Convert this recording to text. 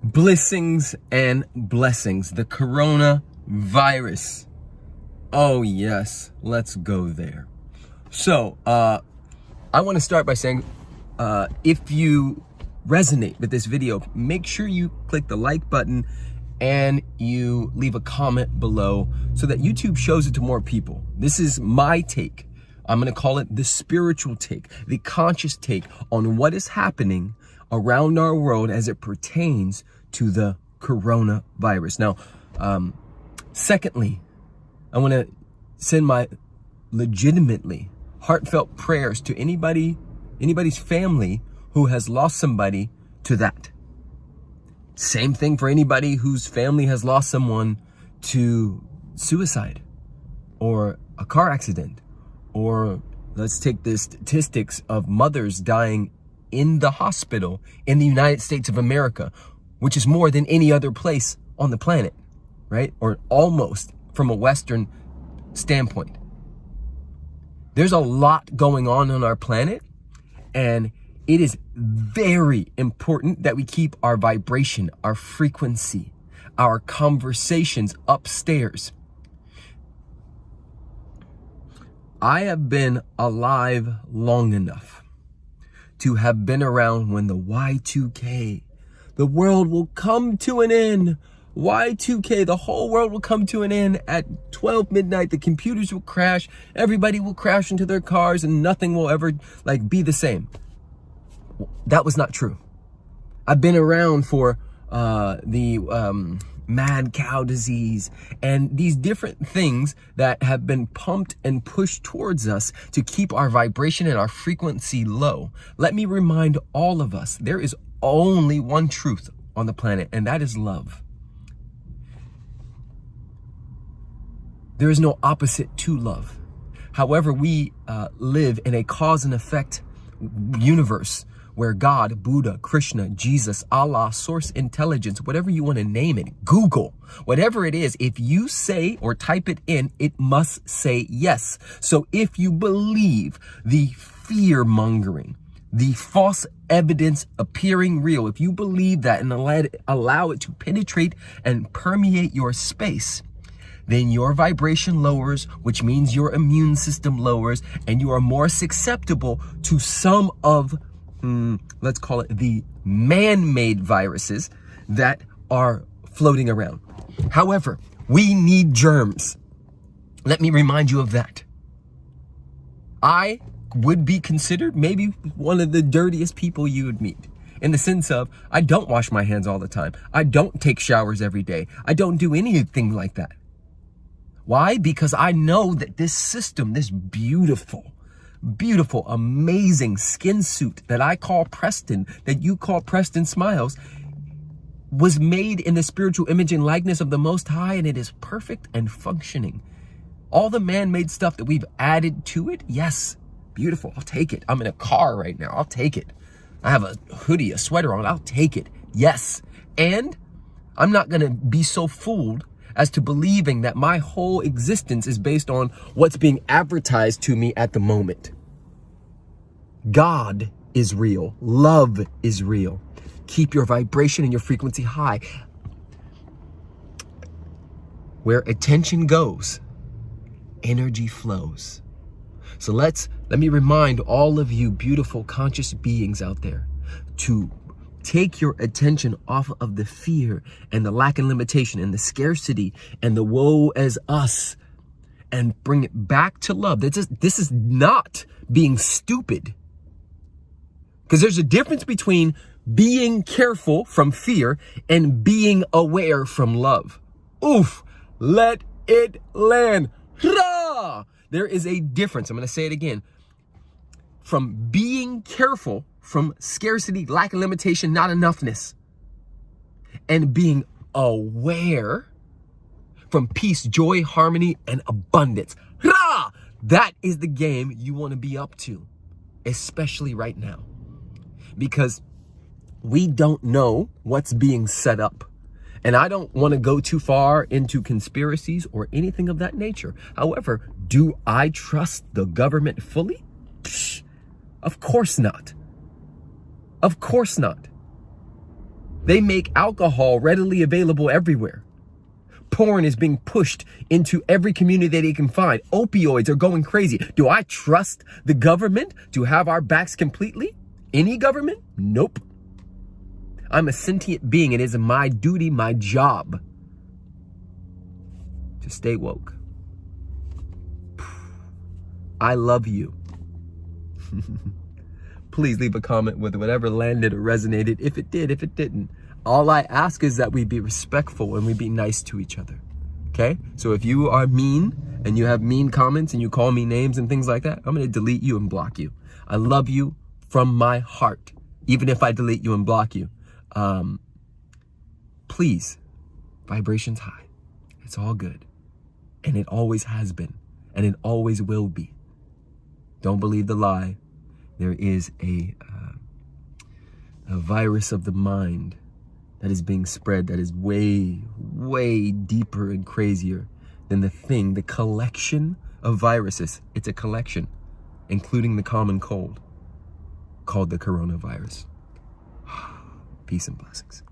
Blessings and blessings. The coronavirus. Oh yes, let's go there. So, I want to start by saying, if you resonate with this video, make sure you click the like button and you leave a comment below so that YouTube shows it to more people. This is my take. I'm going to call it the spiritual take, the conscious take on what is happening around our world as it pertains to the coronavirus. Now, secondly, I want to send my legitimately heartfelt prayers to anybody's family who has lost somebody to that. Same thing for anybody whose family has lost someone to suicide or a car accident, or let's take the statistics of mothers dying in the hospital in the United States of America, which is more than any other place on the planet, right? Or almost from a Western standpoint. There's a lot going on our planet, and it is very important that we keep our vibration, our frequency, our conversations upstairs. I have been alive long enough to have been around when the Y2K, the world will come to an end. Y2K, the whole world will come to an end at 12 midnight. The computers will crash. Everybody will crash into their cars and nothing will ever be the same. That was not true. I've been around for the mad cow disease and these different things that have been pumped and pushed towards us to keep our vibration and our frequency low. Let me remind all of us, there is only one truth on the planet, and that is love. There is no opposite to love. However, we live in a cause and effect universe where God, Buddha, Krishna, Jesus, Allah, source intelligence, whatever you want to name it, Google, whatever it is, if you say or type it in, it must say yes. So if you believe the fear mongering, the false evidence appearing real, if you believe that and allow it to penetrate and permeate your space, then your vibration lowers, which means your immune system lowers, and you are more susceptible to some of let's call it the man-made viruses that are floating around. However, we need germs. Let me remind you of that. I would be considered maybe one of the dirtiest people you would meet, in the sense of I don't wash my hands all the time. I don't take showers every day. I don't do anything like that. Why? Because I know that this system, this beautiful, amazing skin suit that I call Preston, that you call Preston Smiles, was made in the spiritual image and likeness of the Most High, and it is perfect and functioning. All the man-made stuff that we've added to it, yes, beautiful, I'll take it. I'm in a car right now, I'll take it. I have a hoodie, a sweater on, I'll take it, yes. And I'm not gonna be so fooled as to believing that my whole existence is based on what's being advertised to me at the moment. God is real. Love is real. Keep your vibration and your frequency high. Where attention goes, energy flows. So let me remind all of you beautiful conscious beings out there to take your attention off of the fear and the lack and limitation and the scarcity and the woe as us, and bring it back to love. This is not being stupid. Because there's a difference between being careful from fear and being aware from love. Oof, let it land. Hurrah! There is a difference. I'm going to say it again. From being careful from scarcity, lack and limitation, not enoughness, and being aware from peace, joy, harmony, and abundance. Hurrah! That is the game you want to be up to, especially right now, because we don't know what's being set up. And I don't want to go too far into conspiracies or anything of that nature. However, do I trust the government fully? Psh, of course not. Of course not. They make alcohol readily available everywhere. Porn is being pushed into every community that they can find. Opioids are going crazy. Do I trust the government to have our backs completely? Any government? Nope. I'm a sentient being. It is my duty, my job to stay woke. I love you. Please leave a comment with whatever landed or resonated. If it did, if it didn't. All I ask is that we be respectful and we be nice to each other. Okay? So if you are mean and you have mean comments and you call me names and things like that, I'm going to delete you and block you. I love you from my heart, even if I delete you and block you. Please, vibrations high. It's all good. And it always has been. And it always will be. Don't believe the lie. There is a virus of the mind that is being spread that is way, way deeper and crazier than the collection of viruses. It's a collection, including the common cold, called the coronavirus. Peace and blessings.